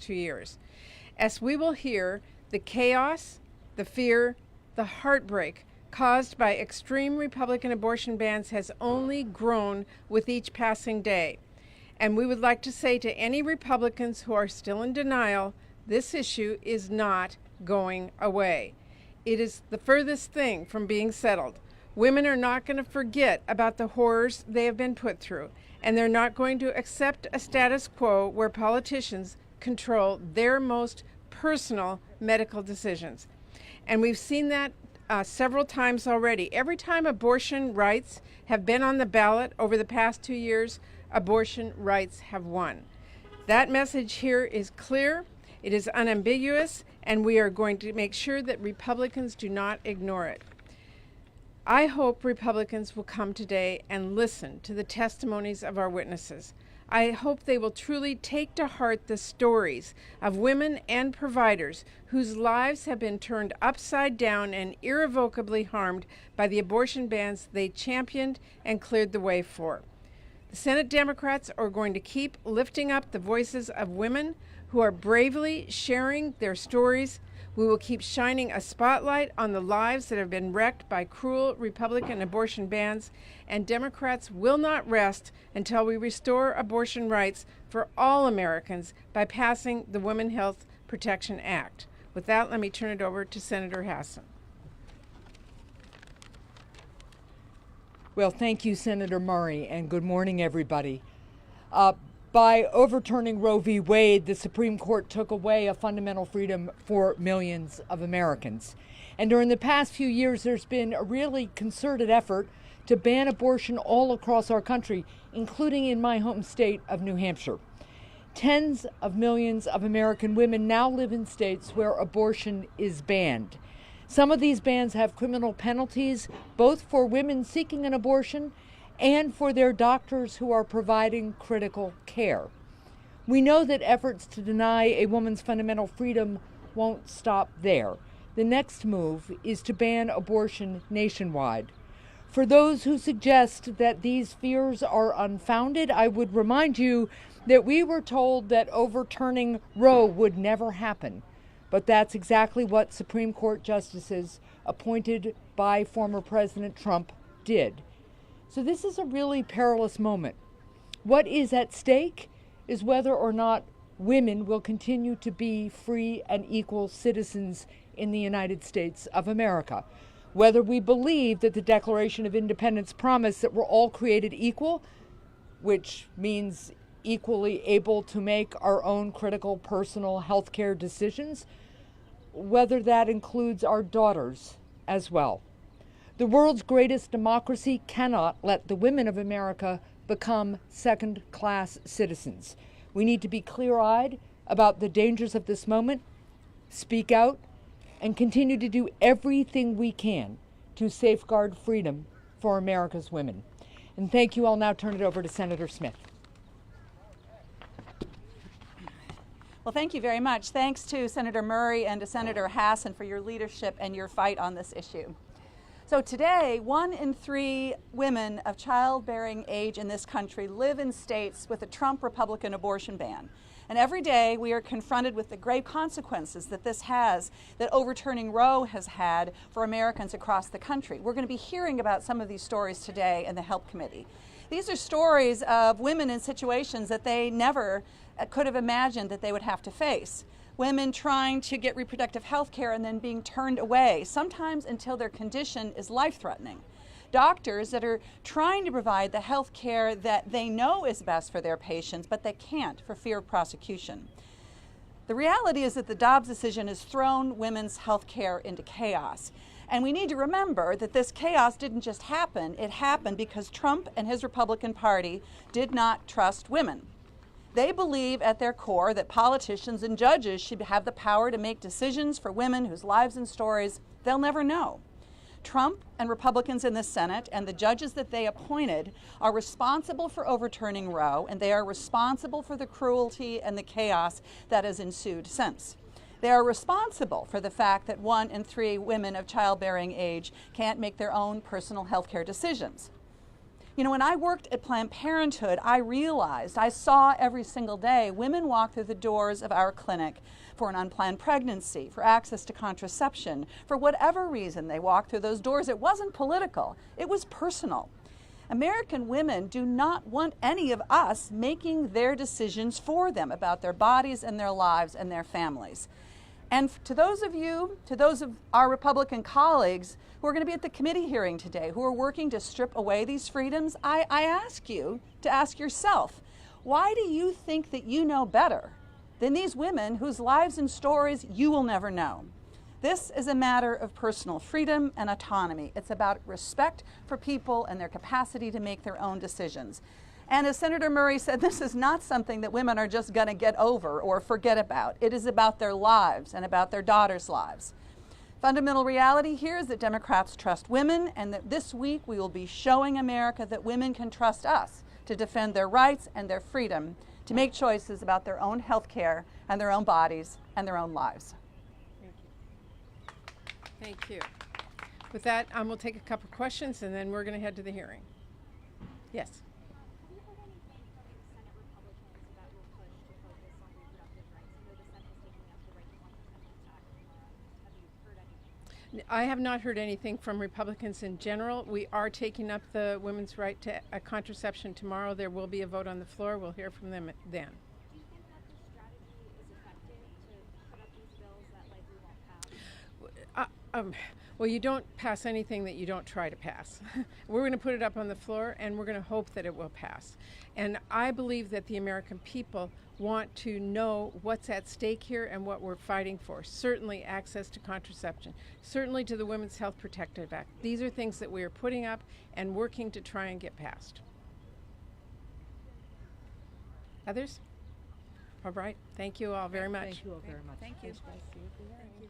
2 years. As we will hear, the chaos, the fear, the heartbreak caused by extreme Republican abortion bans has only grown with each passing day. And we would like to say to any Republicans who are still in denial, this issue is not going away. It is the furthest thing from being settled. Women are not going to forget about the horrors they have been put through, and they're not going to accept a status quo where politicians control their most personal medical decisions. And we've seen that several times already. Every time abortion rights have been on the ballot over the past 2 years, abortion rights have won. That message here is clear, it is unambiguous, and we are going to make sure that Republicans do not ignore it. I hope Republicans will come today and listen to the testimonies of our witnesses. I hope they will truly take to heart the stories of women and providers whose lives have been turned upside down and irrevocably harmed by the abortion bans they championed and cleared the way for. The Senate Democrats are going to keep lifting up the voices of women who are bravely sharing their stories. We will keep shining a spotlight on the lives that have been wrecked by cruel Republican abortion bans, and Democrats will not rest until we restore abortion rights for all Americans by passing the Women's Health Protection Act. With that, let me turn it over to Senator Hassan. Well, thank you, Senator Murray, and good morning, everybody. By overturning Roe v. Wade, the Supreme Court took away a fundamental freedom for millions of Americans. And during the past few years, there's been a really concerted effort to ban abortion all across our country, including in my home state of New Hampshire. Tens of millions of American women now live in states where abortion is banned. Some of these bans have criminal penalties, both for women seeking an abortion and for their doctors who are providing critical care. We know that efforts to deny a woman's fundamental freedom won't stop there. The next move is to ban abortion nationwide. For those who suggest that these fears are unfounded, I would remind you that we were told that overturning Roe would never happen. But that's exactly what Supreme Court justices appointed by former President Trump did. So this is a really perilous moment. What is at stake is whether or not women will continue to be free and equal citizens in the United States of America. Whether we believe that the Declaration of Independence promised that we're all created equal, which means equally able to make our own critical personal health care decisions, whether that includes our daughters as well. The world's greatest democracy cannot let the women of America become second-class citizens. We need to be clear-eyed about the dangers of this moment, speak out, and continue to do everything we can to safeguard freedom for America's women. And thank you. I'll now turn it over to Senator Smith. Well, thank you very much. Thanks to Senator Murray and to Senator Hassan for your leadership and your fight on this issue. So today, 1 in 3 women of childbearing age in this country live in states with a Trump Republican abortion ban. And every day we are confronted with the grave consequences that this has, that overturning Roe has had for Americans across the country. We're going to be hearing about some of these stories today in the Help Committee. These are stories of women in situations that they never could have imagined that they would have to face. Women trying to get reproductive health care and then being turned away, sometimes until their condition is life-threatening. Doctors that are trying to provide the health care that they know is best for their patients, but they can't for fear of prosecution. The reality is that the Dobbs decision has thrown women's health care into chaos. And we need to remember that this chaos didn't just happen, it happened because Trump and his Republican Party did not trust women. They believe at their core that politicians and judges should have the power to make decisions for women whose lives and stories they'll never know. Trump and Republicans in the Senate and the judges that they appointed are responsible for overturning Roe, and they are responsible for the cruelty and the chaos that has ensued since. They are responsible for the fact that 1 in 3 women of childbearing age can't make their own personal health care decisions. You know, when I worked at Planned Parenthood, I realized, I saw every single day women walk through the doors of our clinic for an unplanned pregnancy, for access to contraception, for whatever reason they walked through those doors. It wasn't political, it was personal. American women do not want any of us making their decisions for them about their bodies and their lives and their families. And to those of you, to those of our Republican colleagues who are going to be at the committee hearing today, who are working to strip away these freedoms, I ask you to ask yourself, why do you think that you know better than these women whose lives and stories you will never know? This is a matter of personal freedom and autonomy. It's about respect for people and their capacity to make their own decisions. And as Senator Murray said, this is not something that women are just going to get over or forget about. It is about their lives and about their daughters' lives. Fundamental reality here is that Democrats trust women, and that this week we will be showing America that women can trust us to defend their rights and their freedom to make choices about their own health care and their own bodies and their own lives. Thank you. With that, we'll take a couple questions and then we're going to head to the hearing. Yes. I have not heard anything from Republicans in general. We are taking up the women's right to contraception tomorrow. There will be a vote on the floor. We'll hear from them then. Do you think that this strategy is effective to put up these bills that likely won't pass? Well, you don't pass anything that you don't try to pass. We're going to put it up on the floor, and we're going to hope that it will pass. And I believe that the American people want to know what's at stake here and what we're fighting for. Certainly access to contraception, certainly to the Women's Health Protective Act. These are things that we are putting up and working to try and get passed. Others? All right. Thank you all very much. Thank you all very much. Thank you. Thank you.